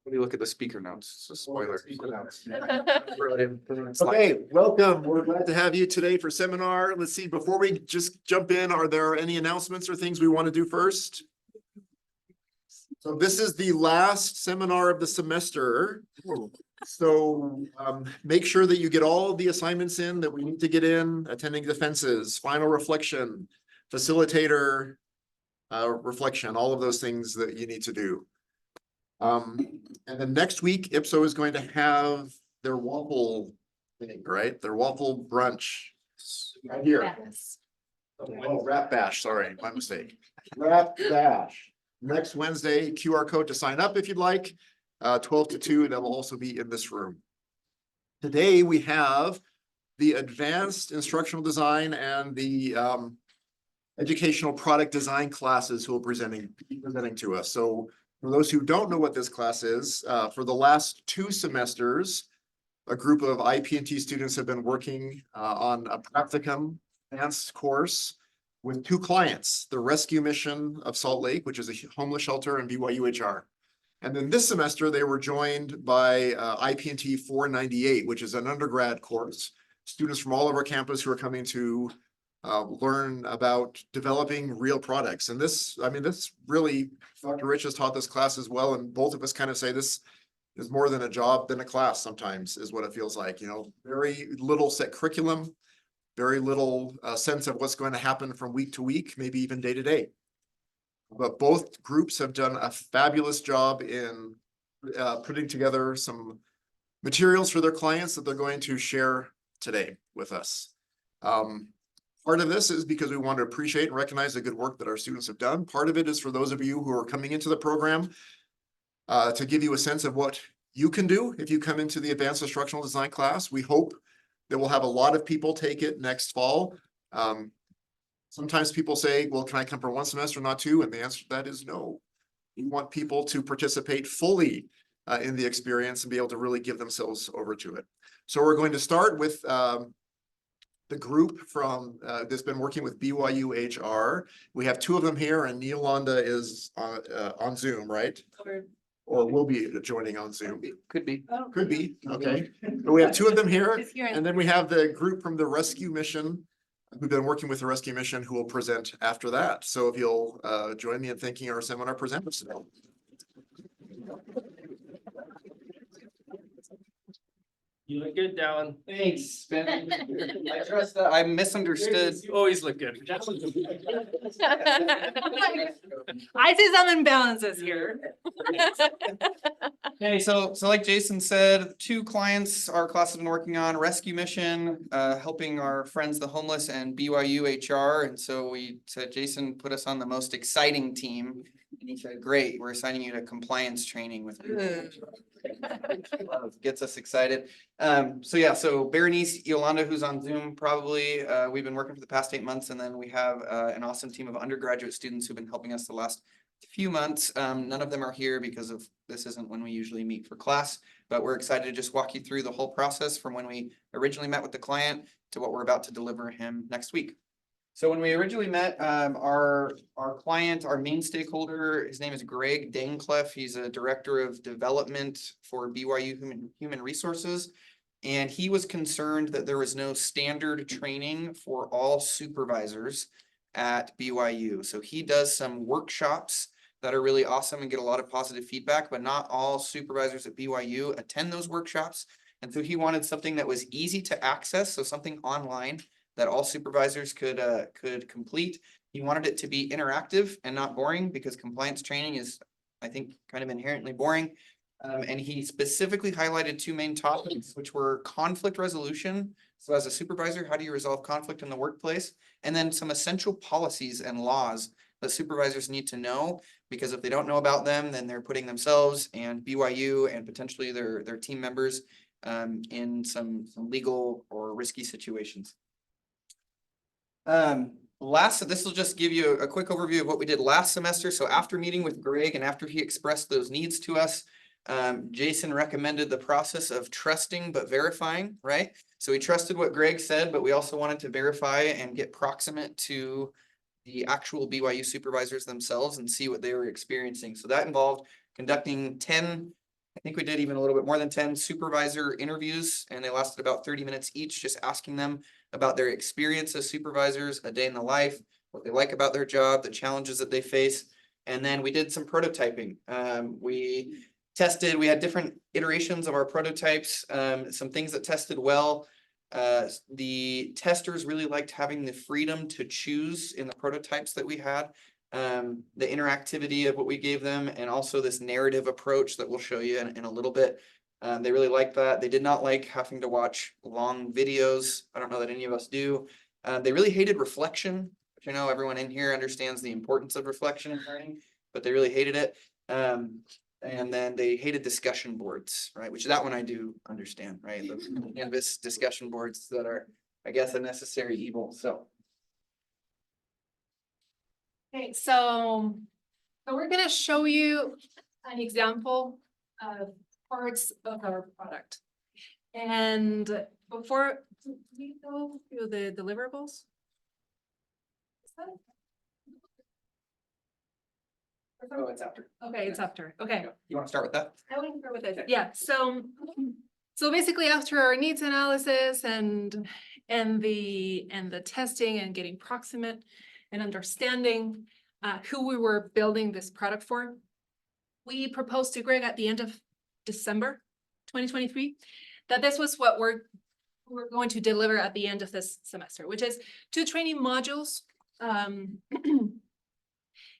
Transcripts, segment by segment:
Let me look at the speaker notes. It's a spoiler. Okay, welcome. We're glad to have you today for seminar. Let's see, before we just jump in, are there any announcements or things we want to do first? So this is the last seminar of the semester. So make sure that you get all the assignments in that we need to get in, attending defenses, final reflection, facilitator reflection, all of those things that you need to do. And then next week, IPSO is going to have their waffle thing, right? Their waffle brunch right here. Yes. Oh, Rap Bash, sorry, my mistake. Rap Bash. Next Wednesday, QR code to sign up if you'd like, 12 to 2, and that will also be in this room. Today, we have the advanced instructional design and the educational product design classes who will be presenting to us. So for those who don't know what this class is, for the last 2 semesters, a group of IP&T students have been working on a practicum advanced course with 2 clients, the Rescue Mission of Salt Lake, which is a homeless shelter, and BYU HR. And then this semester, they were joined by IP&T 498, which is an undergrad course. Students from all over campus who are coming to learn about developing real products. And this, I mean, this really, Dr. Rich has taught this class as well. And both of us kind of say this is more than a job than a class sometimes is what it feels like, you know, very little set curriculum, very little sense of what's going to happen from week to week, maybe even day to day. But both groups have done a fabulous job in putting together some materials for their clients that they're going to share today with us. Part of this is because we want to appreciate and recognize the good work that our students have done. Part of it is for those of you who are coming into the program to give you a sense of what you can do if you come into the advanced instructional design class. We hope that we'll have a lot of people take it next fall. Sometimes people say, well, can I come for 1 semester, not 2? And the answer to that is no. We want people to participate fully in the experience and be able to really give themselves over to it. So we're going to start with the group from that's been working with BYU HR. We have 2 of them here, and Yolanda is on Zoom, right? Or will be joining on Zoom. Could be. Could be, okay. But we have 2 of them here, and then we have the group from the Rescue Mission who've been working with the Rescue Mission who will present after that. So if you'll join me in thanking our seminar presenters today. You look good, Dallin. Thanks, Ben. I trust that I misunderstood. You always look good. I see some imbalances here. Okay, so like Jason said, 2 clients our class has been working on: Rescue Mission, helping our friends the homeless, and BYU HR. And so we said, Jason, put us on the most exciting team. And he said, great, we're assigning you to compliance training with gets us excited. So Berenice, Yolanda, who's on Zoom, probably we've been working for the past 8 months, and then we have an awesome team of undergraduate students who've been helping us the last few months. None of them are here because of this isn't when we usually meet for class, but we're excited to just walk you through the whole process from when we originally met with the client to what we're about to deliver him next week. So when we originally met, our client, our main stakeholder, his name is Greg Dancliffe. He's a director of development for BYU Human Resources. And he was concerned that there was no standard training for all supervisors at BYU. So he does some workshops that are really awesome and get a lot of positive feedback, but not all supervisors at BYU attend those workshops. And so he wanted something that was easy to access, so something online that all supervisors could complete. He wanted it to be interactive and not boring, because compliance training is, I think, kind of inherently boring. And he specifically highlighted 2 main topics, which were conflict resolution. So as a supervisor, how do you resolve conflict in the workplace? And then some essential policies and laws that supervisors need to know, because if they don't know about them, then they're putting themselves and BYU and potentially their team members in some legal or risky situations. This will just give you a quick overview of what we did last semester. So after meeting with Greg and after he expressed those needs to us, Jason recommended the process of trusting but verifying, right? So we trusted what Greg said, but we also wanted to verify and get proximate to the actual BYU supervisors themselves and see what they were experiencing. So that involved conducting 10 think we did even a little bit more than 10 supervisor interviews, and they lasted about 30 minutes each, just asking them about their experience as supervisors, a day in the life, what they like about their job, the challenges that they face. And then we did some prototyping. We had different iterations of our prototypes, some things that tested well. The testers really liked having the freedom to choose in the prototypes that we had. The interactivity of what we gave them, and also this narrative approach that we'll show you in a little bit. They really liked that. They did not like having to watch long videos. I don't know that any of us do. They really hated reflection, which I know everyone in here understands the importance of reflection in learning, but they really hated it. And then they hated discussion boards, right? Which that one I do understand, right? The Canvas discussion boards that are, I guess, a necessary evil, so. Okay, so we're gonna show you an example of parts of our product. And before we go through the deliverables. Is that it? Oh, it's after. Okay, it's after, okay. You want to start with that? I want to start with this, yeah, so basically after our needs analysis and the testing and getting proximate and understanding who we were building this product for, we proposed to Greg at the end of December 2023 that this was what we're going to deliver at the end of this semester, which is 2 training modules.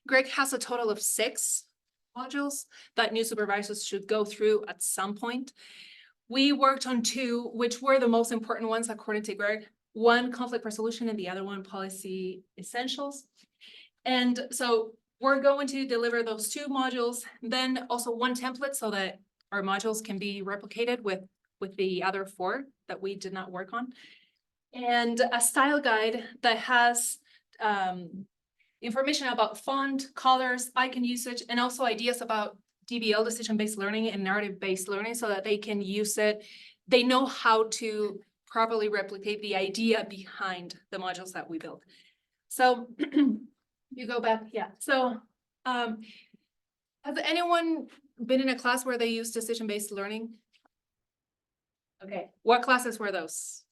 Greg has a total of 6 modules that new supervisors should go through at some point. We worked on 2, which were the most important ones according to Greg. One, conflict resolution, and the other one, policy essentials. And so we're going to deliver those 2 modules, then also 1 template so that our modules can be replicated with the other 4 that we did not work on. And a style guide that has information about font, colors, icon usage, and also ideas about DBL, decision-based learning, and narrative-based learning, so that they can use it. They know how to properly replicate the idea behind the modules that we built. So you go back, yeah. So has anyone been in a class where they use decision-based learning? Okay, what classes were those?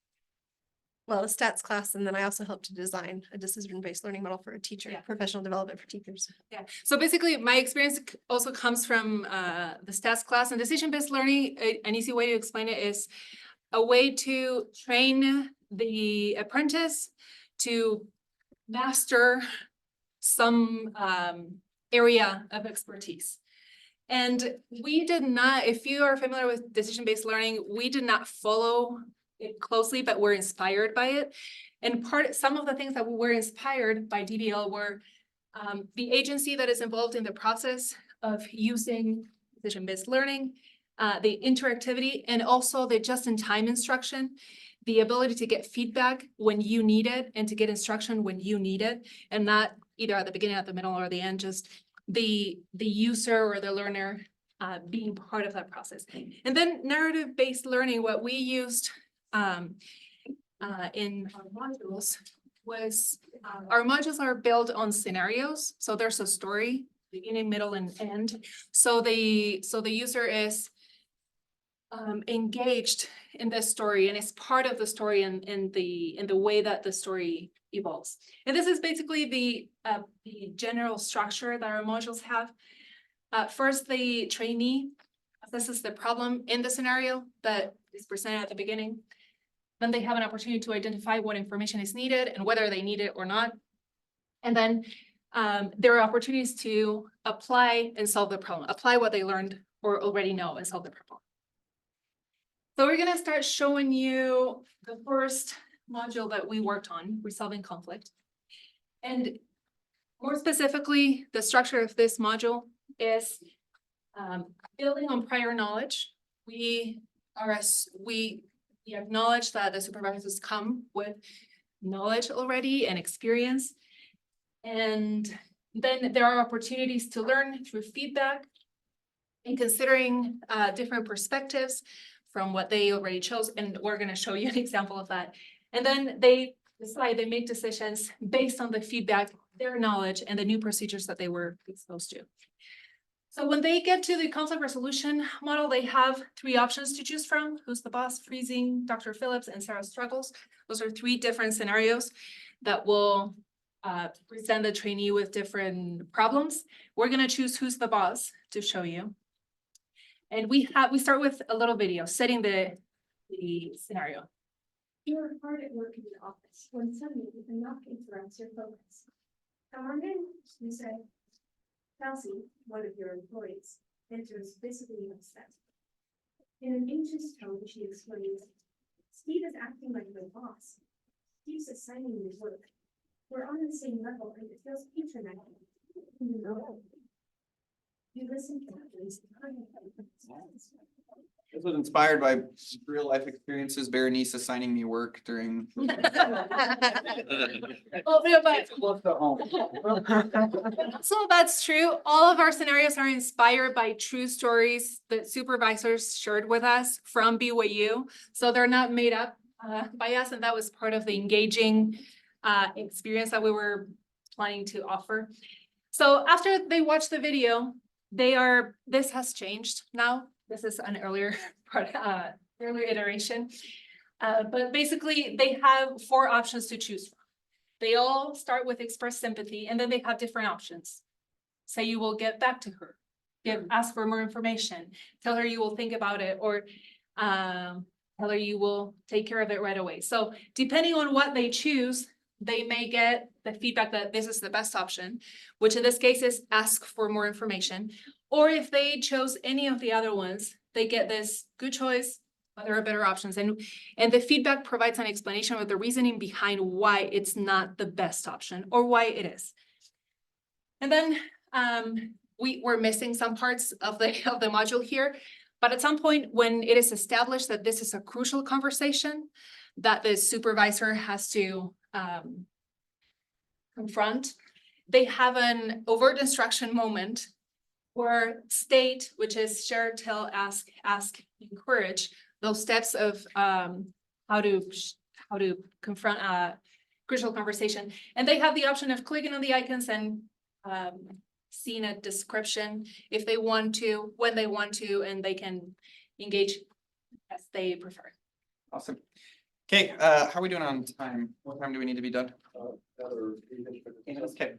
Well, a stats class, and then I also helped to design a decision-based learning model for a teacher, Yeah. professional development for teachers. Yeah, so basically my experience also comes from the stats class, and decision-based learning. An easy way to explain it is a way to train the apprentice to master some area of expertise. And we did not, if you are familiar with decision-based learning, we did not follow it closely, but we're inspired by it. And some of the things that we were inspired by DBL were the agency that is involved in the process of using decision-based learning, the interactivity, and also the just-in-time instruction, the ability to get feedback when you need it and to get instruction when you need it, and not either at the beginning, at the middle, or the end, just the user or the learner being part of that process. And then narrative-based learning, what we used in our modules was, our modules are built on scenarios. So there's a story, beginning, middle, and end. So the user is engaged in this story and is part of the story in the way that the story evolves. And this is basically the general structure that our modules have. First, the trainee assesses the problem in the scenario that is presented at the beginning. Then they have an opportunity to identify what information is needed and whether they need it or not. And then there are opportunities to apply and solve the problem, apply what they learned or already know and solve the problem. So we're gonna start showing you the first module that we worked on, resolving conflict. And more specifically, the structure of this module is building on prior knowledge. We acknowledge that the supervisors come with knowledge already and experience. And then there are opportunities to learn through feedback and considering different perspectives from what they already chose. And we're going to show you an example of that. And then they decide, they make decisions based on the feedback, their knowledge, and the new procedures that they were exposed to. So when they get to the conflict resolution model, they have three options to choose from. Who's the boss, freezing, Dr. Phillips, and Sarah struggles. Those are three different scenarios that will present the trainee with different problems. We're gonna choose who's the boss to show you. And we start with a little video, setting the scenario. You're hard at work in the office when suddenly a knock interrupts your focus. Come on in, you say. Kelsey, one of your employees, enters visibly upset. In an anxious tone, she explains, Steve is acting like my boss. Steve's assigning me work. We're on the same level and it feels patronizing. You listen carefully. This was inspired by real life experiences, Berenice assigning me work during. Oh, yeah, but so that's true. All of our scenarios are inspired by true stories that supervisors shared with us from BYU. So they're not made up by us, and that was part of the engaging experience that we were planning to offer. So after they watch the video, this has changed now. This is an earlier earlier iteration. But basically they have 4 options to choose from. They all start with express sympathy, and then they have different options. Say you will get back to her, ask for more information, tell her you will think about it, or tell her you will take care of it right away. So depending on what they choose, they may get the feedback that this is the best option, which in this case is ask for more information. Or if they chose any of the other ones, they get this good choice, but there are better options. And the feedback provides an explanation of the reasoning behind why it's not the best option or why it is. And then we're missing some parts of the module here. But at some point, when it is established that this is a crucial conversation that the supervisor has to confront, they have an overt instruction moment where state, which is share, tell, ask, encourage, those steps of how to confront a crucial conversation. And they have the option of clicking on the icons and seeing a description if they want to, when they want to, and they can engage as they prefer. Awesome. Okay, how are we doing on time? What time do we need to be done? Okay.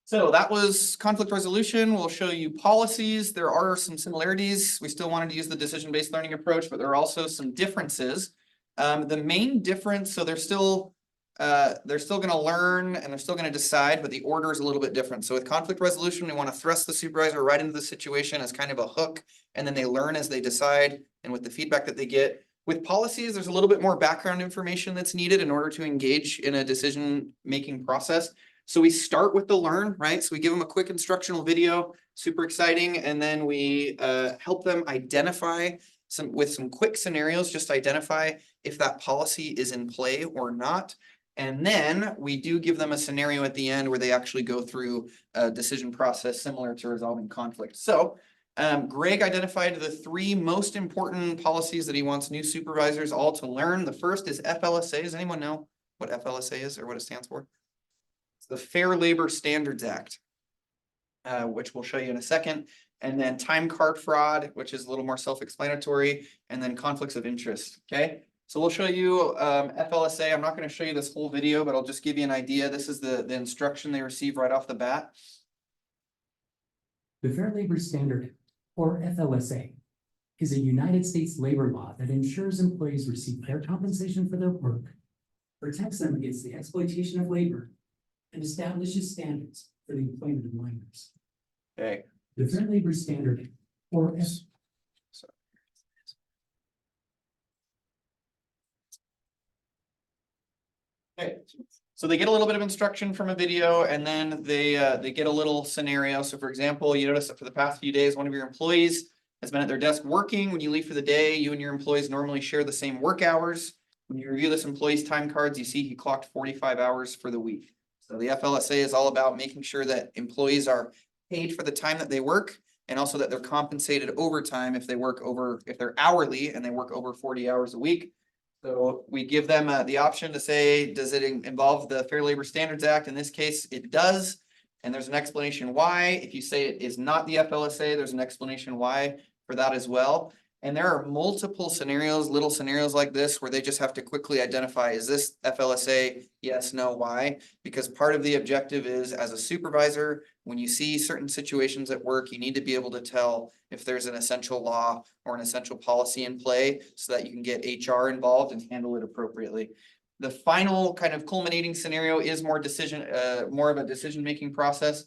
So that was conflict resolution. We'll show you policies. There are some similarities. We still wanted to use the decision-based learning approach, but there are also some differences. The main difference, so they're still gonna learn and they're still gonna decide, but the order is a little bit different. So with conflict resolution, we want to thrust the supervisor right into the situation as kind of a hook, and then they learn as they decide and with the feedback that they get. With policies, there's a little bit more background information that's needed in order to engage in a decision-making process. So we start with the learn, right? So we give them a quick instructional video, super exciting, and then we help them identify with some quick scenarios, just identify if that policy is in play or not. And then we do give them a scenario at the end where they actually go through a decision process similar to resolving conflict. So Greg identified the 3 most important policies that he wants new supervisors all to learn. The first is FLSA. Does anyone know what FLSA is or what it stands for? It's the Fair Labor Standards Act, which we'll show you in a second. And then time card fraud, which is a little more self-explanatory, and then conflicts of interest, okay? So we'll show you FLSA. I'm not going to show you this whole video, but I'll just give you an idea. This is the instruction they receive right off the bat. The Fair Labor Standard, or FLSA, is a United States labor law that ensures employees receive fair compensation for their work, protects them against the exploitation of labor, and establishes standards for the employment of minors. Okay. The Fair Labor Standard, or Okay, so they get a little bit of instruction from a video, and then they get a little scenario. So for example, you notice that for the past few days, one of your employees has been at their desk working. When you leave for the day, you and your employees normally share the same work hours. When you review this employee's time cards, you see he clocked 45 hours for the week. So the FLSA is all about making sure that employees are paid for the time that they work, and also that they're compensated overtime if they're hourly and they work over 40 hours a week. So we give them the option to say, does it involve the Fair Labor Standards Act? In this case, it does. and there's an explanation why. If you say it is not the FLSA, there's an explanation why for that as well. And there are multiple scenarios, little scenarios like this, where they just have to quickly identify, is this FLSA? Yes, no, why? Because part of the objective is, as a supervisor, when you see certain situations at work, you need to be able to tell if there's an essential law or an essential policy in play so that you can get HR involved and handle it appropriately. The final kind of culminating scenario is more of a decision-making process.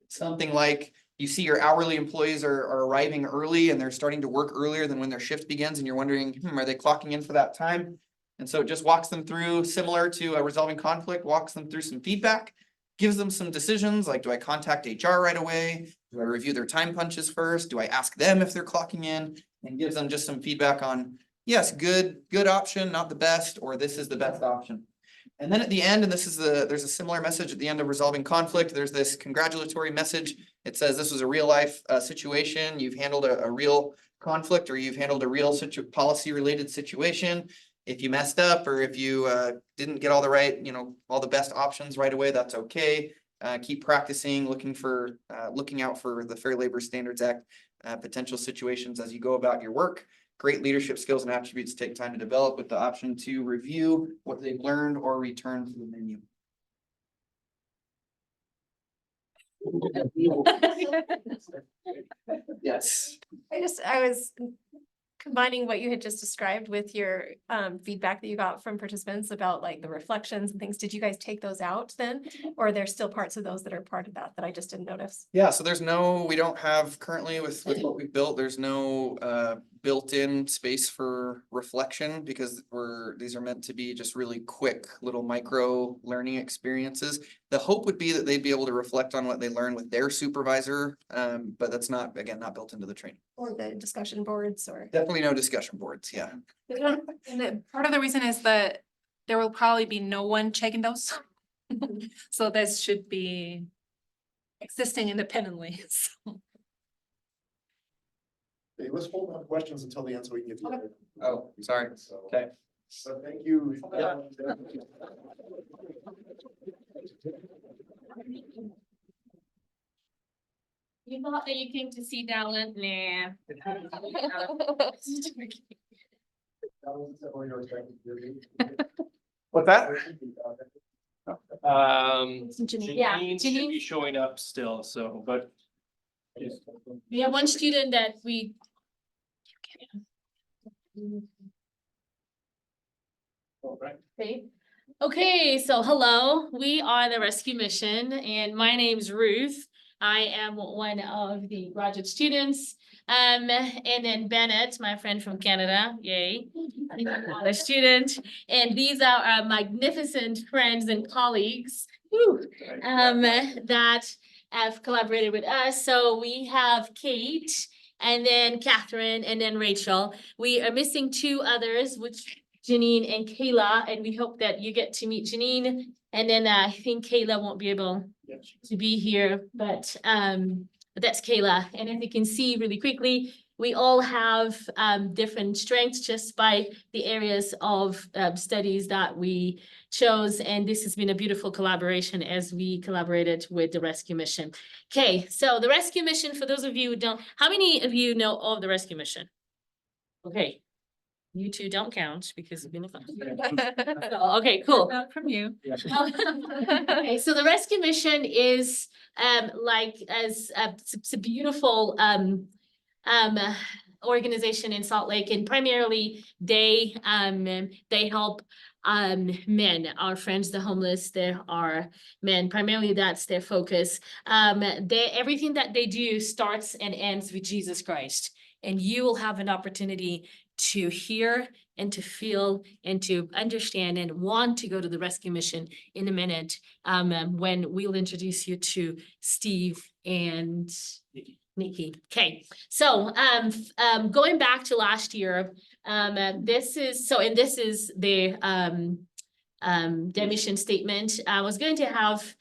Something like, you see your hourly employees are arriving early and they're starting to work earlier than when their shift begins, and you're wondering, are they clocking in for that time? And so it just walks them through, similar to resolving conflict, walks them through some feedback, gives them some decisions like, do I contact HR right away? Do I review their time punches first? Do I ask them if they're clocking in? And gives them just some feedback on, yes, good option, not the best, or this is the best option. And then at the end, and there's a similar message at the end of resolving conflict, there's this congratulatory message. It says this was a real life situation. You've handled a real conflict, or you've handled a real policy related situation. If you messed up, or if you didn't get all the best options right away, that's okay. Keep practicing, looking out for the Fair Labor Standards Act potential situations as you go about your work. Great leadership skills and attributes take time to develop, with the option to review what they've learned or return to the menu. Yes. I was combining what you had just described with your feedback that you got from participants about like the reflections and things. Did you guys take those out then? Or are there still parts of those that are part of that I just didn't notice? Yeah, so we don't have currently with what we've built, there's no built-in space for reflection, because these are meant to be just really quick little micro learning experiences. The hope would be that they'd be able to reflect on what they learned with their supervisor, but that's not built into the training. Or the discussion boards or? Definitely no discussion boards, yeah. And part of the reason is that there will probably be no one checking those. So this should be existing independently. So. Okay, let's hold on questions until the end so we can get to it. Oh, sorry. So, Okay. so thank you. You thought that you came to see Dallin? Nah. What's that? Yeah, Janine should be showing up still, so, but. We have one student that we. Okay, so hello, we are the rescue mission and my name's Ruth. I am one of the graduate students. And then Bennett, my friend from Canada, yay, a student. And these are our magnificent friends and colleagues, that have collaborated with us. So we have Kate, and then Catherine, and then Rachel. We are missing two others, which Janine and Kayla, and we hope that you get to meet Janine. And then I think Kayla won't be able to be here, but that's Kayla. And as you can see really quickly, we all have different strengths just by the areas of studies that we chose. And this has been a beautiful collaboration as we collaborated with the rescue mission. Okay, so the rescue mission, for those of you who don't, how many of you know of the rescue mission? Okay. You two don't count because it's been fun. Okay, cool. Not from you. Okay, so the rescue mission is it's a beautiful organization in Salt Lake, and primarily they help men, our friends, the homeless. There are men, primarily that's their focus. Everything that they do starts and ends with Jesus Christ, and you will have an opportunity to hear and to feel and to understand and want to go to the rescue mission in a minute, when we'll introduce you to Steve and Nikki. Okay, so going back to last year, this is the mission statement. I was going to have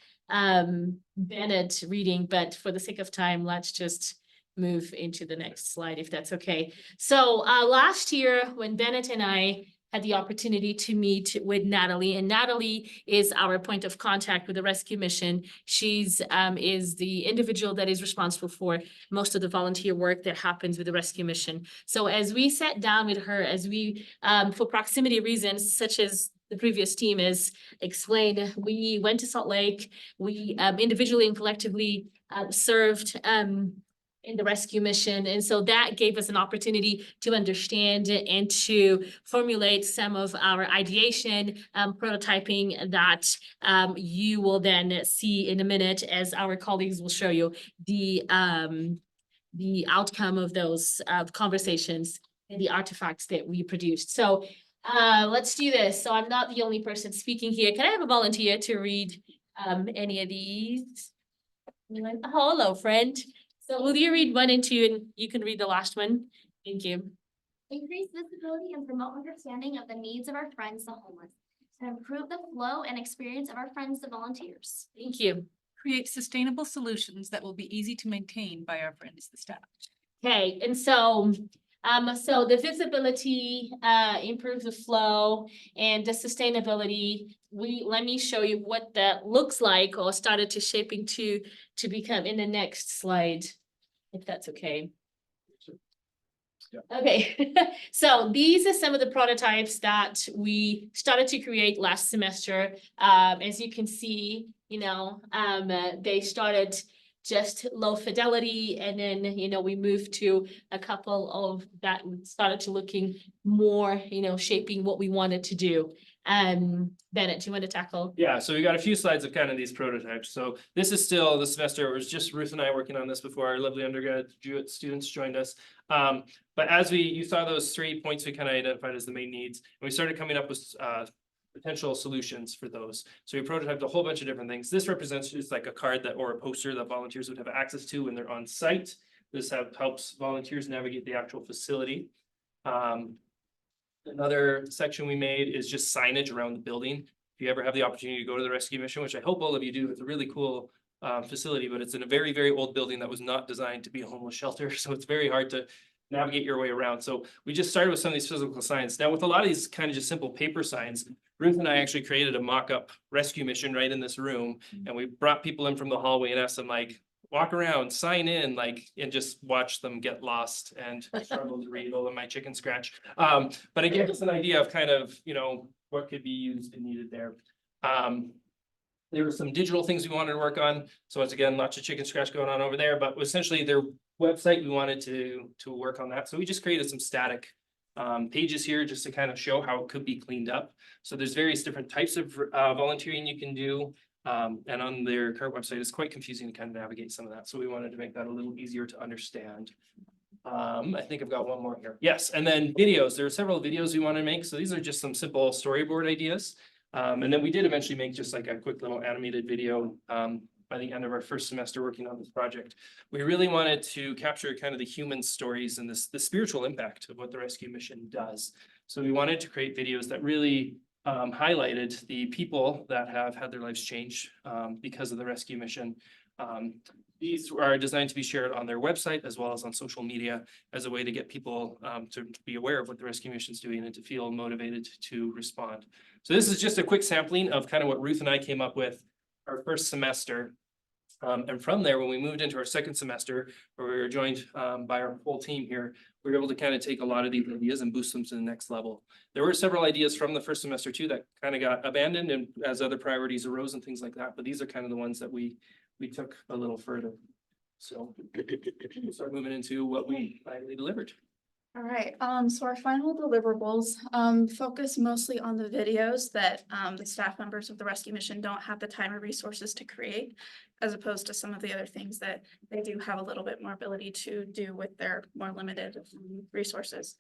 Bennett reading, but for the sake of time, let's just move into the next slide, if that's okay. So last year, when Bennett and I had the opportunity to meet with Natalie, and Natalie is our point of contact with the rescue mission. She's is the individual that is responsible for most of the volunteer work that happens with the rescue mission. So as we sat down with her, as we for proximity reasons, such as the previous team has explained, we went to Salt Lake, we individually and collectively served in the rescue mission. And so that gave us an opportunity to understand and to formulate some of our ideation, prototyping that you will then see in a minute as our colleagues will show you the outcome of those conversations and the artifacts that we produced. So let's do this. So I'm not the only person speaking here. Can I have a volunteer to read any of these? Anyone? Oh, hello, friend. So will you read 1 and 2 and you can read the last one? Thank you. Increase visibility and promote understanding of the needs of our friends, the homeless, and improve the flow and experience of our friends, the volunteers. Thank you. Create sustainable solutions that will be easy to maintain by our friends, the staff. Okay, and so the visibility improves the flow and the sustainability. Let me show you what that looks like or started to shaping to become in the next slide, if that's okay. Okay, so these are some of the prototypes that we started to create last semester. As you can see, you know, they started just low fidelity, and then, you know, we moved to a couple of that started to looking more, you know, shaping what we wanted to do. Bennett, do you want to tackle? Yeah, so we got a few slides of kind of these prototypes. So this is still the semester. It was just Ruth and I working on this before our lovely undergraduate students joined us. But as you saw those 3 points we kind of identified as the main needs, and we started coming up with potential solutions for those. So we prototyped a whole bunch of different things. This represents just like a card that or a poster that volunteers would have access to when they're on site. This helps volunteers navigate the actual facility. Another section we made is just signage around the building. If you ever have the opportunity to go to the rescue mission, which I hope all of you do, it's a really cool facility, but it's in a very, very old building that was not designed to be a homeless shelter. So it's very hard to navigate your way around. So we just started with some of these physical signs. Now with a lot of these kind of just simple paper signs, Ruth and I actually created a mock-up rescue mission right in this room. And we brought people in from the hallway and asked them like, walk around, sign in, like, and just watch them get lost and struggle to read all of my chicken scratch. But it gave us an idea of kind of, you know, what could be used and needed there. There were some digital things we wanted to work on. So once again, lots of chicken scratch going on over there, but essentially their website, we wanted to work on that. So we just created some static pages here just to kind of show how it could be cleaned up. So there's various different types of volunteering you can do. And on their current website, it's quite confusing to kind of navigate some of that. So we wanted to make that a little easier to understand. I think I've got one more here. Yes, and then videos. There are several videos we want to make. So these are just some simple storyboard ideas. And then we did eventually make just like a quick little animated video by the end of our first semester working on this project. We really wanted to capture kind of the human stories and the spiritual impact of what the rescue mission does. So we wanted to create videos that really highlighted the people that have had their lives changed because of the rescue mission. These are designed to be shared on their website as well as on social media as a way to get people to be aware of what the rescue mission is doing and to feel motivated to respond. So this is just a quick sampling of kind of what Ruth and I came up with our first semester. And from there, when we moved into our second semester, where we were joined by our whole team here, we were able to kind of take a lot of these ideas and boost them to the next level. There were several ideas from the first semester too that kind of got abandoned and as other priorities arose and things like that. But these are kind of the ones that we took a little further. So we'll start moving into what we finally delivered. All right, so our final deliverables focus mostly on the videos that the staff members of the rescue mission don't have the time or resources to create, as opposed to some of the other things that they do have a little bit more ability to do with their more limited resources.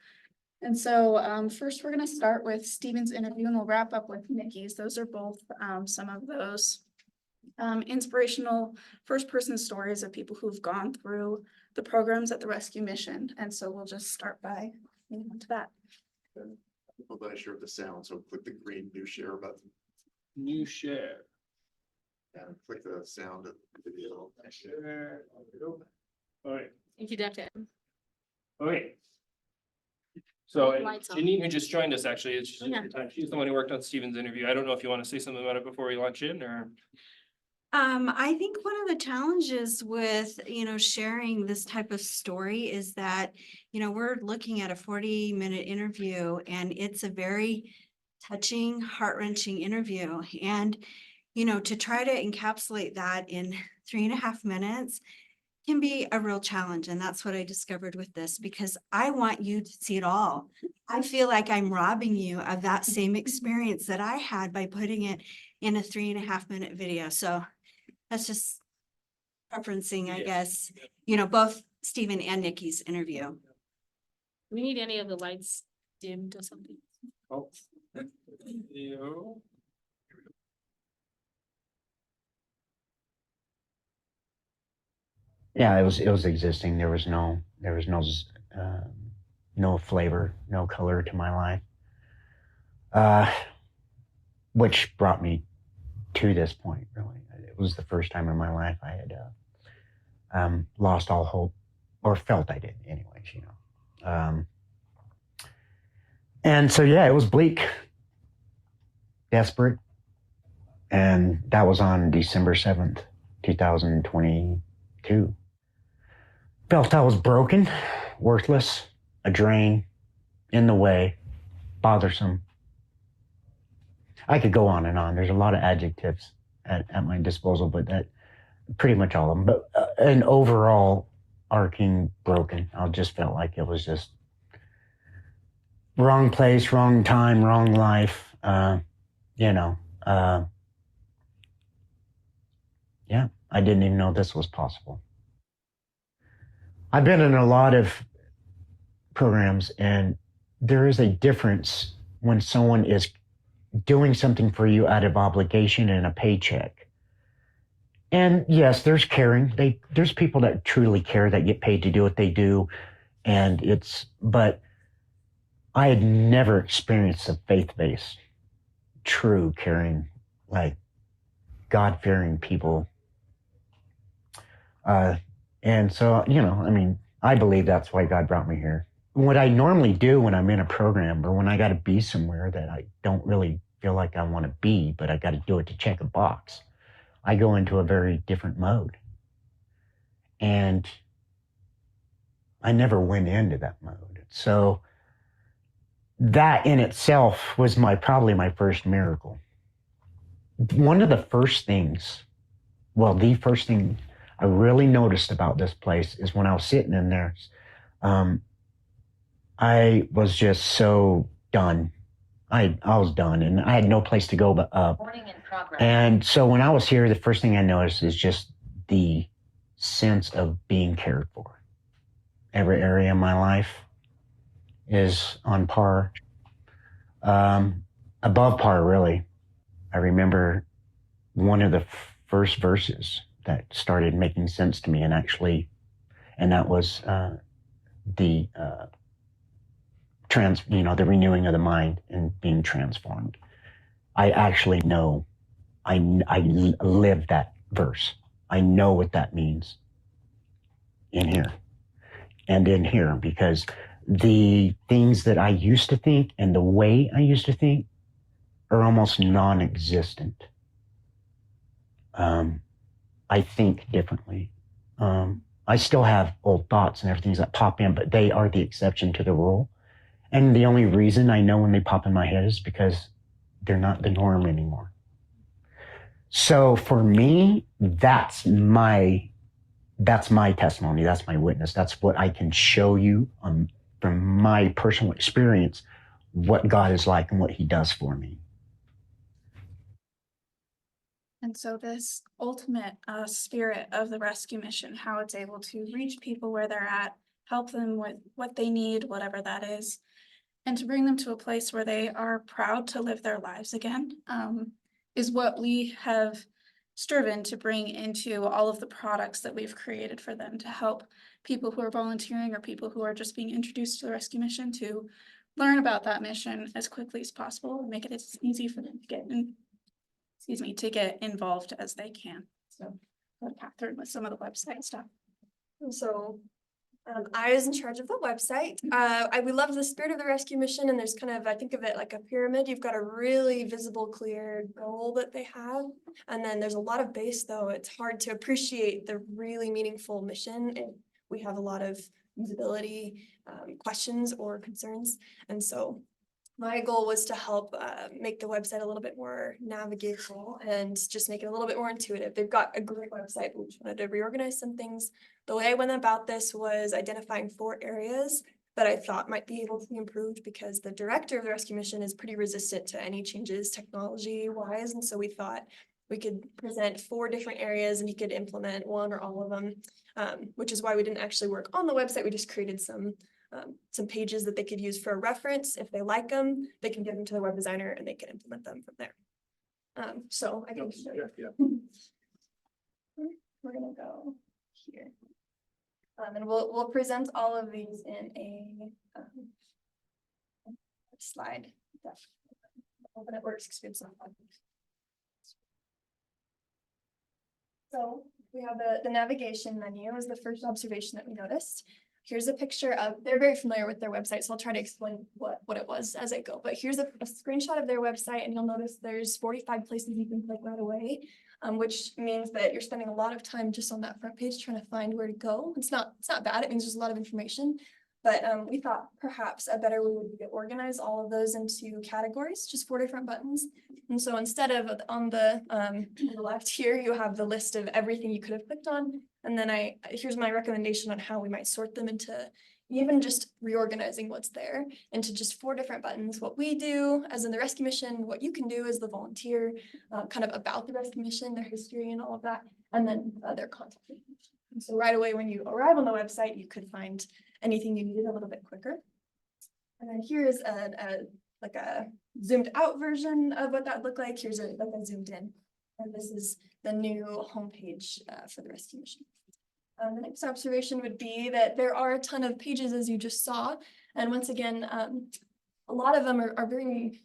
And so first we're gonna start with Stephen's interview and we'll wrap up with Nikki's. Those are both some of those inspirational first-person stories of people who've gone through the programs at the rescue mission. And so we'll just start by moving on to that. Well, then I share the sound, so click the green new share button New share. and click the sound of the video. Share. All right. Thank you, Dr. Okay. So Lights on. Janine, who just joined us, actually, it's just Yeah. the time. She's the one who worked on Steven's interview. I don't know if you want to say something about it before we launch in, or. I think one of the challenges with, sharing this type of story is that, we're looking at a 40-minute interview and it's a very touching, heart-wrenching interview. And, to try to encapsulate that in 3.5 minutes can be a real challenge. And that's what I discovered with this, because I want you to see it all. I feel like I'm robbing you of that same experience that I had by putting it in a 3.5 minute video. So that's just preferencing, I Yeah. guess, both Stephen and Nikki's interview. Do we need any of the lights dimmed or something? Oh. You. Yeah, it was existing. There was no no flavor, no color to my life. Which brought me to this point, really. It was the first time in my life I had lost all hope, or felt I did anyways, and so, yeah, it was bleak, desperate. And that was on December 7th, 2022. Felt I was broken, worthless, a drain, in the way, bothersome. I could go on and on. There's a lot of adjectives at my disposal, but that pretty much all of them. But an overall arcing broken. I just felt like it was just wrong place, wrong time, wrong life. Yeah, I didn't even know this was possible. I've been in a lot of programs, and there is a difference when someone is doing something for you out of obligation and a paycheck. And yes, there's caring. There's people that truly care, that get paid to do what they do. But I had never experienced a faith-based, true caring, like God-fearing people. And so, I believe that's why God brought me here. What I normally do when I'm in a program, or when I got to be somewhere that I don't really feel like I want to be, but I got to do it to check a box, I go into a very different mode. And I never went into that mode. So that in itself was probably my first miracle. One of the first things, the first thing I really noticed about this place is when I was sitting in there, I was just so done. I was done, and I had no place to go but up. And so when I was here, the first thing I noticed is just the sense of being cared for. Every area of my life is on par, above par, really. I remember one of the first verses that started making sense to me, and that was the the renewing of the mind and being transformed. I actually know, I live that verse. I know what that means in here and in here, because the things that I used to think and the way I used to think are almost non-existent. I think differently. I still have old thoughts and everything that pop in, but they are the exception to the rule. And the only reason I know when they pop in my head is because they're not the norm anymore. So for me, that's my testimony. That's my witness. That's what I can show you from my personal experience, what God is like and what he does for me. And so this ultimate spirit of the rescue mission, how it's able to reach people where they're at, help them with what they need, whatever that is, and to bring them to a place where they are proud to live their lives again, is what we have striven to bring into all of the products that we've created for them, to help people who are volunteering or people who are just being introduced to the rescue mission to learn about that mission as quickly as possible and make it as easy for them to get involved as they can. So, Catherine with some of the website stuff. And so I was in charge of the website. We love the spirit of the rescue mission, and there's kind of, I think of it like a pyramid. You've got a really visible, clear goal that they have. And then there's a lot of base, though. It's hard to appreciate the really meaningful mission. And we have a lot of usability questions or concerns. And so my goal was to help make the website a little bit more navigatable and just make it a little bit more intuitive. They've got a great website, but we just wanted to reorganize some things. The way I went about this was identifying 4 areas that I thought might be able to be improved, because the director of the rescue mission is pretty resistant to any changes technology wise. And so we thought we could present 4 different areas and he could implement one or all of them, which is why we didn't actually work on the website. We just created some pages that they could use for a reference. If they like them, they can give them to the web designer and they can implement them from there. So I can show you. We're gonna go here. And we'll present all of these in a slide. Open it works. So we have the navigation menu is the first observation that we noticed. Here's a picture of, they're very familiar with their website, so I'll try to explain what it was as I go. But here's a screenshot of their website, and you'll notice there's 45 places you can click right away, which means that you're spending a lot of time just on that front page trying to find where to go. It's not bad, it means there's a lot of information. But we thought perhaps a better way would be to organize all of those into categories, just 4 different buttons. And so instead of on the left here, you have the list of everything you could have clicked on. And then here's my recommendation on how we might sort them into even just reorganizing what's there into just 4 different buttons. What we do as in the rescue mission, what you can do as the volunteer, kind of about the rescue mission, their history and all of that, and then their contact information. And so right away when you arrive on the website, you could find anything you needed a little bit quicker. And then here is a zoomed out version of what that looked like. Here's a zoomed in. And this is the new homepage for the rescue mission. The next observation would be that there are a ton of pages, as you just saw. And once again, a lot of them are very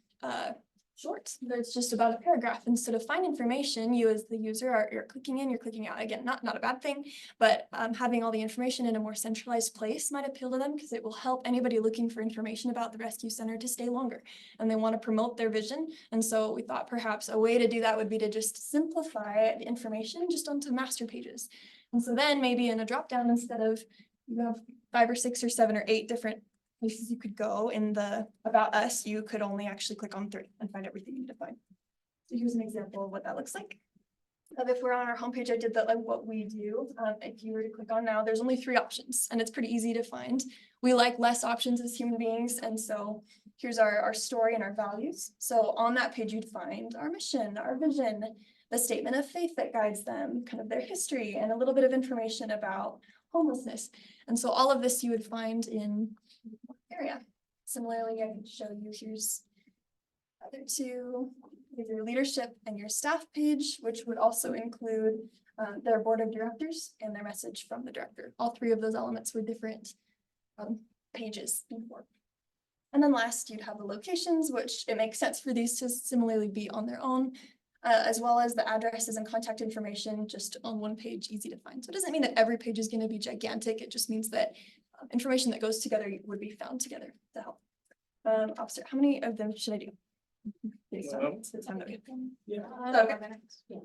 short. It's just about a paragraph. And so to find information, you as the user you're clicking in, you're clicking out. Again, not a bad thing, but having all the information in a more centralized place might appeal to them, because it will help anybody looking for information about the rescue center to stay longer. And they want to promote their vision. And so we thought perhaps a way to do that would be to just simplify the information just onto master pages. And so then maybe in a drop down, instead of you have 5 or 6 or 7 or 8 different places you could go in the About Us, you could only actually click on 3 and find everything you need to find. So here's an example of what that looks like. If we're on our homepage, I did that like what we do. If you were to click on now, there's only 3 options and it's pretty easy to find. We like less options as human beings. And so here's our story and our values. So on that page, you'd find our mission, our vision, the statement of faith that guides them, kind of their history, and a little bit of information about homelessness. And so all of this you would find in one area. Similarly, I can show you, here's other 2, your leadership and your staff page, which would also include their board of directors and their message from the director. All 3 of those elements were different pages before. And then last, you'd have the locations, which it makes sense for these to similarly be on their own. As well as the addresses and contact information just on one page, easy to find. So it doesn't mean that every page is going to be gigantic. It just means that information that goes together would be found together to help. Officer, how many of them should I do? Based on the time that we have. Okay.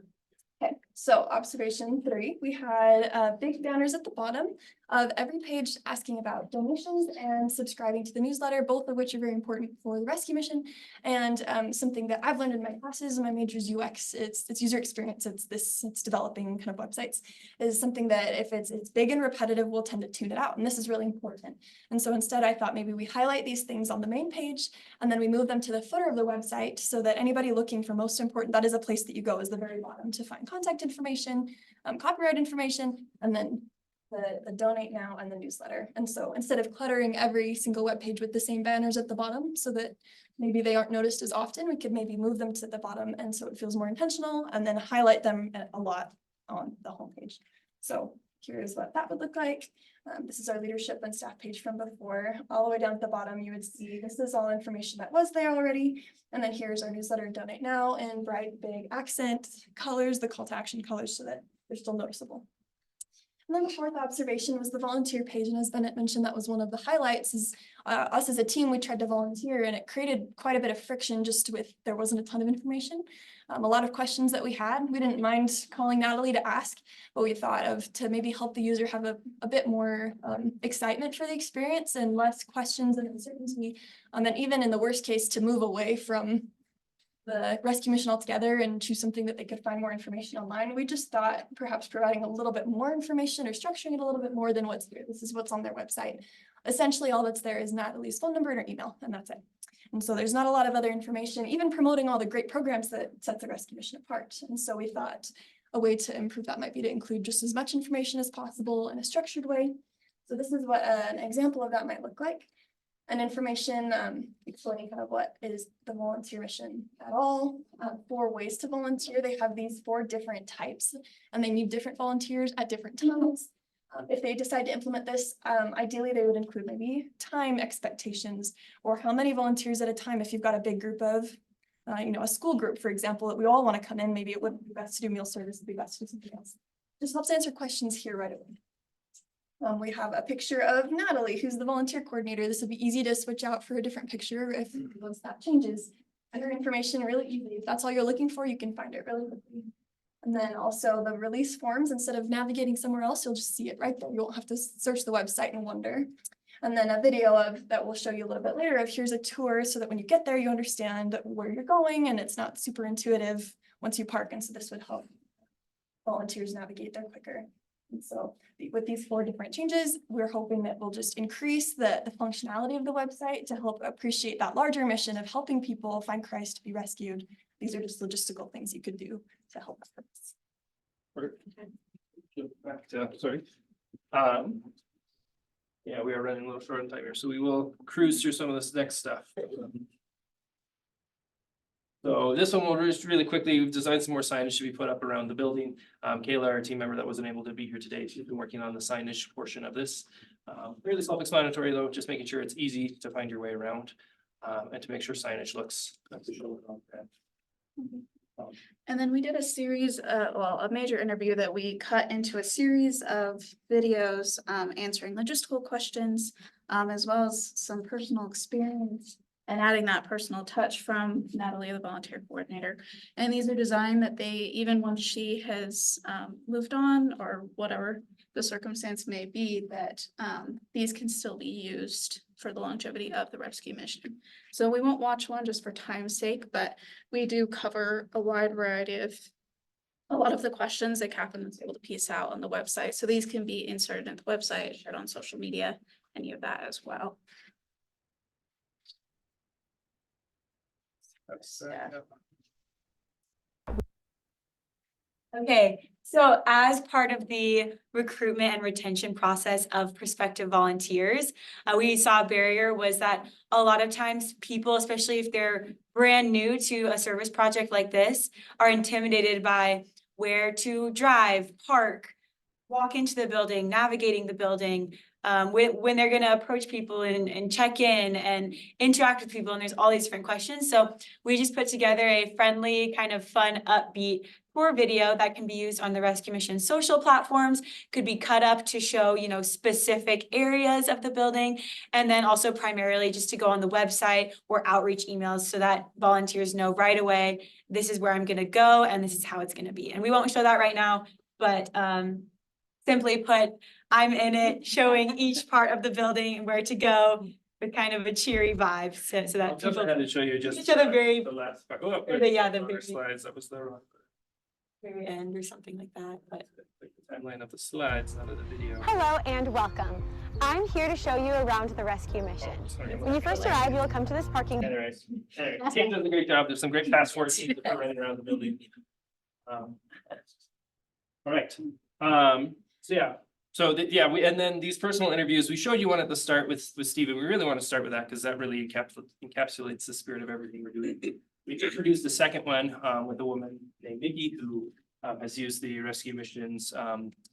Okay, so observation 3, we had big banners at the bottom of every page asking about donations and subscribing to the newsletter, both of which are very important for the rescue mission. And something that I've learned in my classes, my major is UX, it's user experience, it's developing kind of websites, is something that if it's big and repetitive, we'll tend to tune it out. And this is really important. And so instead I thought maybe we highlight these things on the main page and then we move them to the footer of the website so that anybody looking for most important, that is a place that you go, is the very bottom to find contact information, copyright information, and then the donate now and the newsletter. And so instead of cluttering every single web page with the same banners at the bottom so that maybe they aren't noticed as often, we could maybe move them to the bottom and so it feels more intentional, and then highlight them a lot on the homepage. So here's what that would look like. This is our leadership and staff page from before. All the way down at the bottom, you would see this is all information that was there already. And then here's our newsletter, donate now, in bright, big accent colors, the call to action colors, so that they're still noticeable. And then the fourth observation was the volunteer page, and as Bennett mentioned, that was one of the highlights is us as a team, we tried to volunteer and it created quite a bit of friction just with, there wasn't a ton of information. A lot of questions that we had, we didn't mind calling Natalie to ask, but we thought of to maybe help the user have a bit more excitement for the experience and less questions and uncertainty. And even in the worst case, to move away from the rescue mission altogether and choose something that they could find more information online. We just thought perhaps providing a little bit more information or structuring it a little bit more than what's here. This is what's on their website. Essentially, all that's there is Natalie's phone number and her email, and that's it. And so there's not a lot of other information, even promoting all the great programs that set the rescue mission apart. And so we thought a way to improve that might be to include just as much information as possible in a structured way. So this is what an example of that might look like. And information explaining kind of what is the volunteer mission at all. 4 ways to volunteer. They have these 4 different types and they need different volunteers at different times. If they decide to implement this, ideally they would include maybe time expectations or how many volunteers at a time. If you've got a big group of, a school group, for example, that we all want to come in, maybe it wouldn't be best to do meal service, it'd be best to do something else. Just helps answer questions here right away. We have a picture of Natalie, who's the volunteer coordinator. This would be easy to switch out for a different picture if once that changes. And her information really easy. If that's all you're looking for, you can find it really quickly. And then also the release forms, instead of navigating somewhere else, you'll just see it right there. You won't have to search the website and wonder. And then a video of that will show you a little bit later of here's a tour so that when you get there, you understand where you're going and it's not super intuitive once you park. And so this would help volunteers navigate there quicker. And so with these 4 different changes, we're hoping that we'll just increase the functionality of the website to help appreciate that larger mission of helping people find Christ to be rescued. These are just logistical things you could do to help that purpose. Back to, sorry. Yeah, we are running a little short on time here, so we will cruise through some of this next stuff. So this one will just really quickly, we've designed some more signage to be put up around the building. Kayla, our team member that wasn't able to be here today, she's been working on the signage portion of this. Really self-explanatory though, just making sure it's easy to find your way around and to make sure signage looks. And then we did a series, a major interview that we cut into a series of videos answering logistical questions, as well as some personal experience and adding that personal touch from Natalie, the volunteer coordinator. And these are designed that they, even once she has moved on or whatever the circumstance may be, that these can still be used for the longevity of the rescue mission. So we won't watch one just for time's sake, but we do cover a wide variety of a lot of the questions that Catherine was able to piece out on the website. So these can be inserted into the website, shared on social media, any of that as well. Okay, so as part of the recruitment and retention process of prospective volunteers, we saw a barrier was that a lot of times people, especially if they're brand new to a service project like this, are intimidated by where to drive, park, walk into the building, navigating the building, when they're gonna approach people and check in and interact with people, and there's all these different questions. So we just put together a friendly, kind of fun, upbeat tour video that can be used on the Rescue Mission social platforms, could be cut up to show, specific areas of the building, and then also primarily just to go on the website or outreach emails so that volunteers know right away, this is where I'm gonna go and this is how it's gonna be. And we won't show that right now, but simply put, I'm in it, showing each part of the building and where to go with kind of a cheery vibe, so that I'll jump ahead and show you just each of the very, the last part. Oh, the very slides, that was the wrong. very end or something like that, but. Like the timeline of the slides, not of the video. Hello and welcome. I'm here to show you around the rescue mission. When you first arrive, you'll come to this parking. Anyway, Kate does a great job. There's some great fast forward scenes that are running around the building. All right. So yeah. So and then these personal interviews, we showed you one at the start with Stephen. We really want to start with that because that really encapsulates the spirit of everything we're doing. We just produced the second one with a woman named Vicky who has used the Rescue Mission's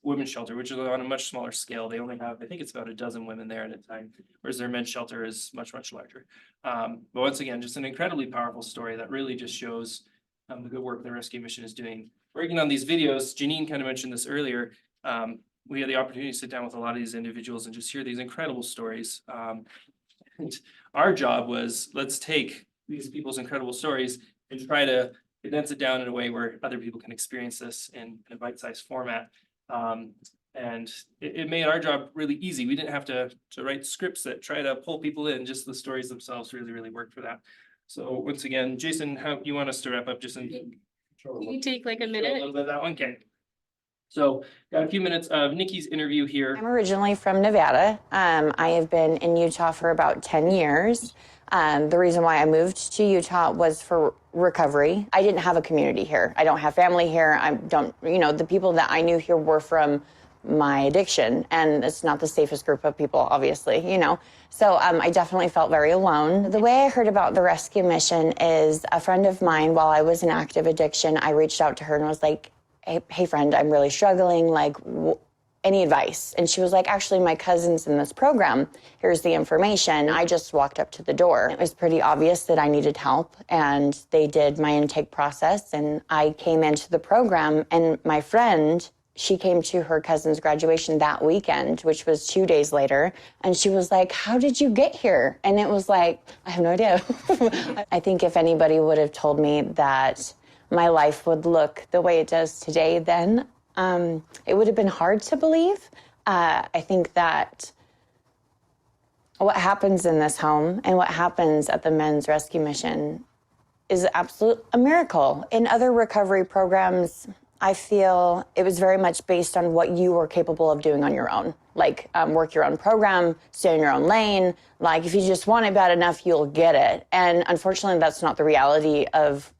women's shelter, which is on a much smaller scale. They only have, I think it's about a dozen women there at a time, whereas their men's shelter is much, much larger. But once again, just an incredibly powerful story that really just shows the good work the Rescue Mission is doing. Working on these videos, Janine kind of mentioned this earlier. we had the opportunity to sit down with a lot of these individuals and just hear these incredible stories. And our job was, let's take these people's incredible stories and try to condense it down in a way where other people can experience this in a bite-sized format. And it made our job really easy. We didn't have to write scripts that try to pull people in, just the stories themselves really worked for that. So once again, Jason, how you want us to wrap up, just in You take like a a minute. little bit of that one, okay. So got a few minutes of Nikki's interview here. I'm originally from Nevada. I have been in Utah for about 10 years. The reason why I moved to Utah was for recovery. I didn't have a community here. I don't have family here. I don't, the people that I knew here were from my addiction, and it's not the safest group of people, obviously, So I definitely felt very alone. The way I heard about the rescue mission is a friend of mine, while I was in active addiction, I reached out to her and was like, hey friend, I'm really struggling, like any advice? And she was like, actually, my cousin's in this program. Here's the information. I just walked up to the door. It was pretty obvious that I needed help, and they did my intake process, and I came into the program, and my friend, she came to her cousin's graduation that weekend, which was 2 days later, and she was like, how did you get here? And it was like, I have no idea. I think if anybody would have told me that my life would look the way it does today, then it would have been hard to believe. I think that what happens in this home and what happens at the Men's Rescue Mission is a miracle. In other recovery programs, I feel it was very much based on what you were capable of doing on your own. Like work your own program, stay in your own lane. Like if you just want it bad enough, you'll get it. And unfortunately, that's not the reality of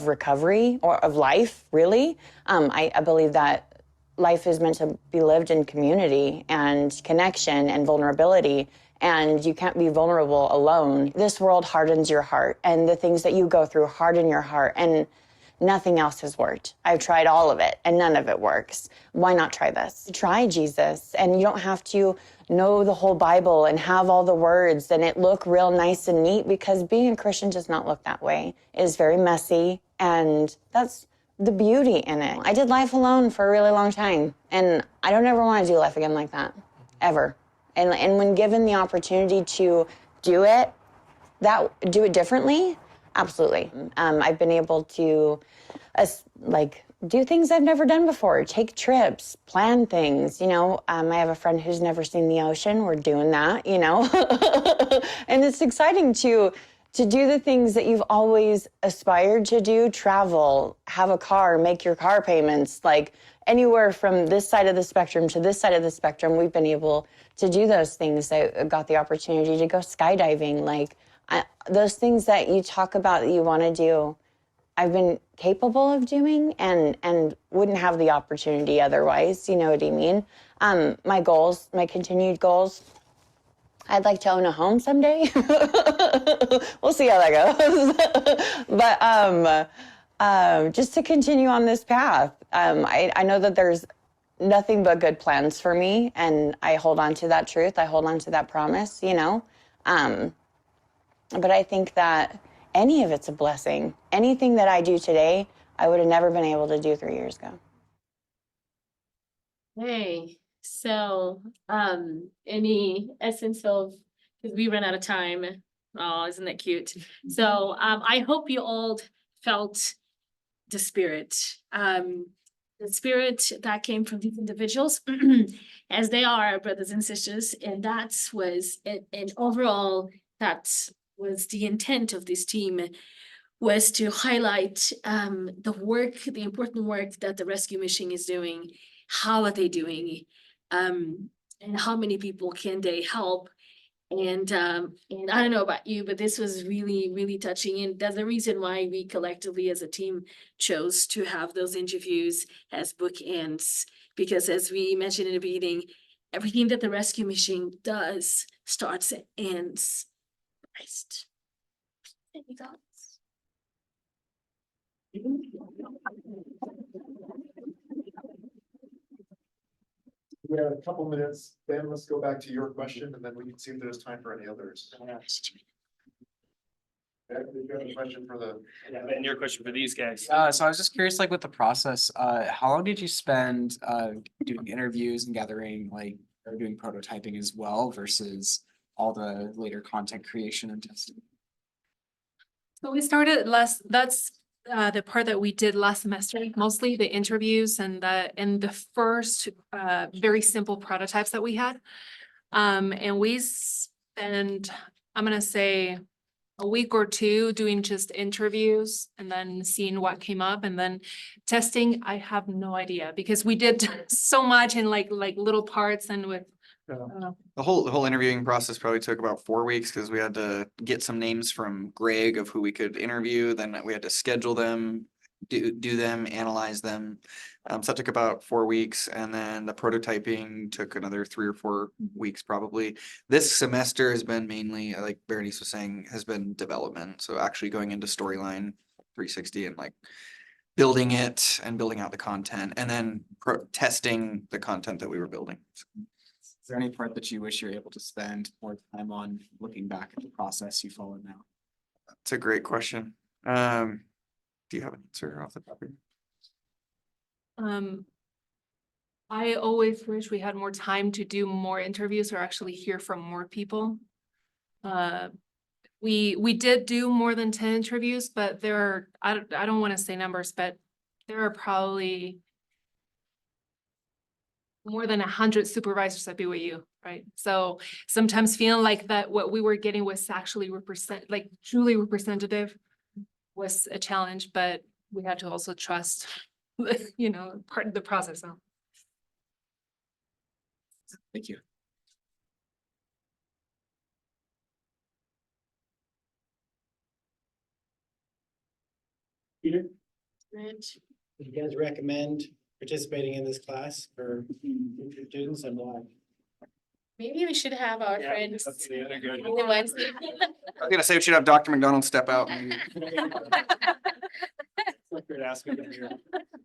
recovery or of life, really. I believe that life is meant to be lived in community and connection and vulnerability, and you can't be vulnerable alone. This world hardens your heart, and the things that you go through harden your heart, and nothing else has worked. I've tried all of it, and none of it works. Why not try this? Try Jesus, and you don't have to know the whole Bible and have all the words and it look real nice and neat, because being a Christian does not look that way. It is very messy, and that's the beauty in it. I did life alone for a really long time, and I don't ever want to do life again like that, ever. And when given the opportunity to do it differently, absolutely. I've been able to do things I've never done before, take trips, plan things, I have a friend who's never seen the ocean. We're doing that, and it's exciting to do the things that you've always aspired to do, travel, have a car, make your car payments, like anywhere from this side of the spectrum to this side of the spectrum, we've been able to do those things. I got the opportunity to go skydiving, those things that you talk about that you want to do, I've been capable of doing and wouldn't have the opportunity otherwise. You know what I mean? My goals, my continued goals, I'd like to own a home someday. We'll see how that goes. But just to continue on this path, I know that there's nothing but good plans for me, and I hold on to that truth. I hold on to that promise, But I think that any of it's a blessing. Anything that I do today, I would have never been able to do 3 years ago. Hey, so, any essence of, because we ran out of time. Oh, isn't that cute? So, I hope you all felt the spirit that came from these individuals, as they are our brothers and sisters. And that was, and overall, that was the intent of this team, was to highlight the important work that the rescue mission is doing. How are they doing? And how many people can they help? And I don't know about you, but this was really, really touching. And that's the reason why we collectively as a team chose to have those interviews as bookends. Because as we mentioned in the beginning, everything that the rescue mission does starts and ends Christ. Any thoughts? We have a couple minutes. Ben, let's go back to your question, and then we can see if there's time for any others. Did you have a question for the? Yeah, and your question for these guys. So I was just curious, like with the process, how long did you spend doing interviews and gathering like or doing prototyping as well versus all the later content creation and testing? So we started that's the part that we did last semester, mostly the interviews and the first very simple prototypes that we had. And we spent, I'm gonna say, a week or two doing just interviews and then seeing what came up, and then testing. I have no idea because we did so much in like little parts and with. The whole interviewing process probably took about 4 weeks because we had to get some names from Greg of who we could interview. Then we had to schedule them, do them, analyze them. So that took about 4 weeks, and then the prototyping took another 3 or 4 weeks probably. This semester has been mainly, like Berenice was saying, has been development. So actually going into storyline 360 and like building it and building out the content, and then testing the content that we were building. Is there any part that you wish you were able to spend more time on looking back at the process you followed now? That's a great question. Do you have an answer off the top of your? I always wish we had more time to do more interviews or actually hear from more people. We did do more than 10 interviews, but there are, I don't want to say numbers, but there are probably more than 100 supervisors at BYU, right? So sometimes feeling like that what we were getting was actually truly representative was a challenge, but we had to also trust, part of the process. So. Thank you. Peter, Rich. would you guys recommend participating in this class for future students and why? Maybe we should have our friends. That's the undergraduate. The ones- I was gonna say we should have Dr. McDonald step out. And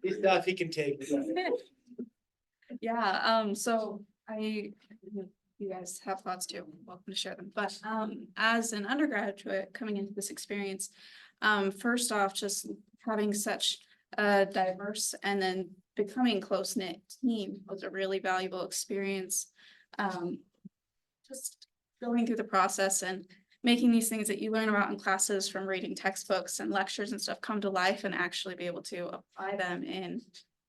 This stuff he can take. Yeah, so you guys have thoughts too, welcome to share them, but as an undergraduate coming into this experience, first off, just having such a diverse and then becoming close-knit team was a really valuable experience. Just going through the process and making these things that you learn about in classes from reading textbooks and lectures and stuff come to life and actually be able to apply them in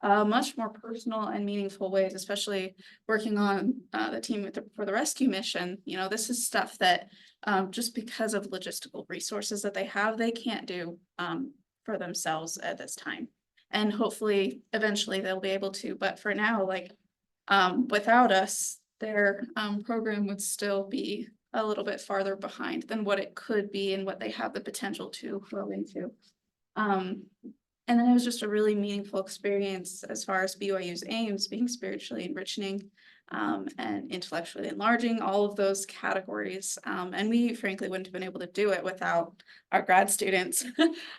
much more personal and meaningful ways, especially working on the team for the rescue mission. This is stuff that just because of logistical resources that they have, they can't do for themselves at this time. And hopefully, eventually they'll be able to, but for now, without us, their program would still be a little bit farther behind than what it could be and what they have the potential to grow into. And then it was just a really meaningful experience as far as BYU's aims, being spiritually enriching and intellectually enlarging, all of those categories. And we frankly wouldn't have been able to do it without our grad students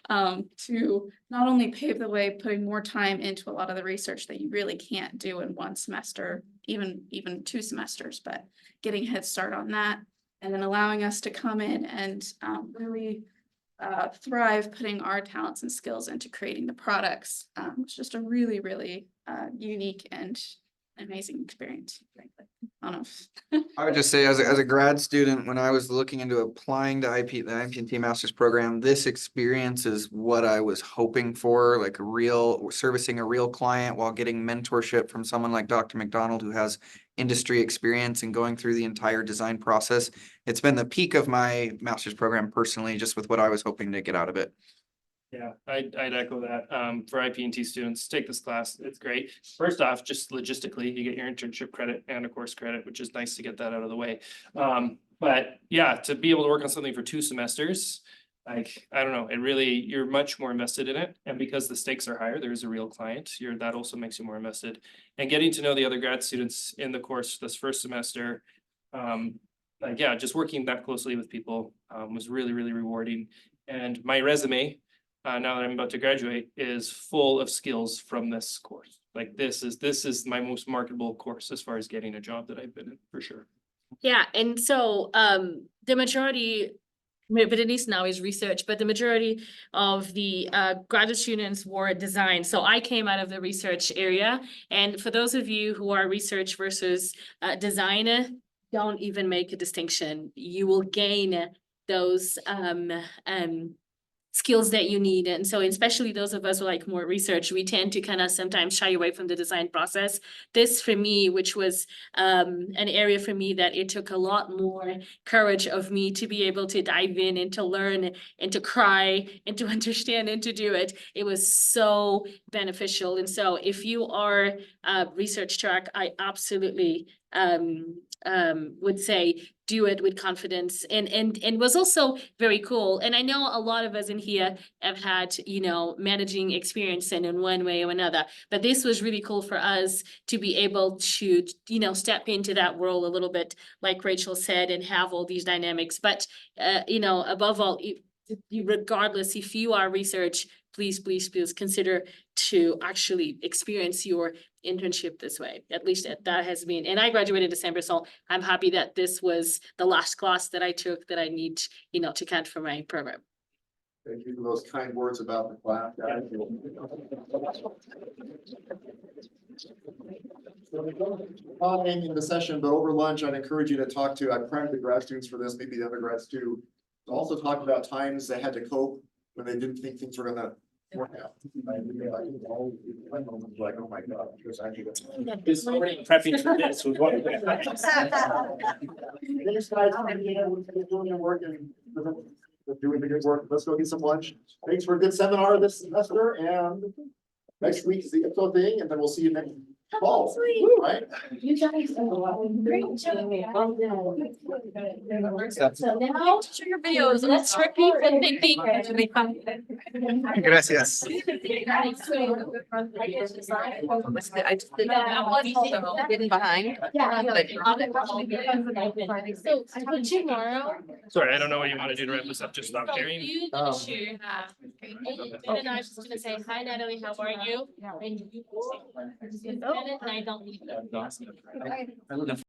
to not only pave the way, putting more time into a lot of the research that you really can't do in one semester, even 2 semesters, but getting a head start on that, and then allowing us to come in and really thrive putting our talents and skills into creating the products. It's just a really, really unique and amazing experience, frankly. I don't know. I would just say as a grad student, when I was looking into applying to the IP&T master's program, this experience is what I was hoping for, like servicing a real client while getting mentorship from someone like Dr. McDonald, who has industry experience and going through the entire design process. It's been the peak of my master's program personally, just with what I was hoping to get out of it. Yeah, I'd echo that. For IP&T students, take this class. It's great. First off, just logistically, you get your internship credit and a course credit, which is nice to get that out of the way. But yeah, to be able to work on something for 2 semesters, I don't know, you're much more invested in it. And because the stakes are higher, there's a real client, that also makes you more invested. And getting to know the other grad students in the course this first semester, just working that closely with people was really, really rewarding. And my resume, now that I'm about to graduate, is full of skills from this course. This is my most marketable course as far as getting a job that I've been in, for sure. Yeah, and so the majority Berenice now is research, but the majority of the graduate students were design. So I came out of the research area. And for those of you who are research versus design, don't even make a distinction. You will gain those skills that you need. And so especially those of us who like more research, we tend to kind of sometimes shy away from the design process. This for me, which was an area for me that it took a lot more courage of me to be able to dive in and to learn and to cry and to understand and to do it. It was so beneficial. And so if you are a research track, I absolutely would say do it with confidence and was also very cool. And I know a lot of us in here have had, you know, managing experience in one way or another, but this was really cool for us to be able to, you know, step into that world a little bit, like Rachel said, and have all these dynamics. But, you know, above all, regardless, if you are research, please consider to actually experience your internship this way. At least that has been, and I graduated in December, so I'm happy that this was the last class that I took that I need, you know, to count for my program. Thank you for those kind words about the class. Not ending the session, but over lunch, I'd encourage you to talk to, I primed the grad students for this, maybe the undergrads too. To also talk about times they had to cope when they didn't think things were gonna work out. Like, oh my God. because I need to- This already prepping for this was what. Thanks, guys, for doing your work and doing the good work. Let's go get some lunch. Thanks for a good seminar this semester, and next week is the IPSO thing, and then we'll see you next fall, right? You guys are great job. So now show your videos. Let's repeat and thinking. Gracias. I just did that. Getting behind. So tomorrow. Sorry, I don't know what you want to do to wrap this up. Just stop sharing. You should have. And I was just gonna say, hi Natalie, how are you? And you. And I don't need.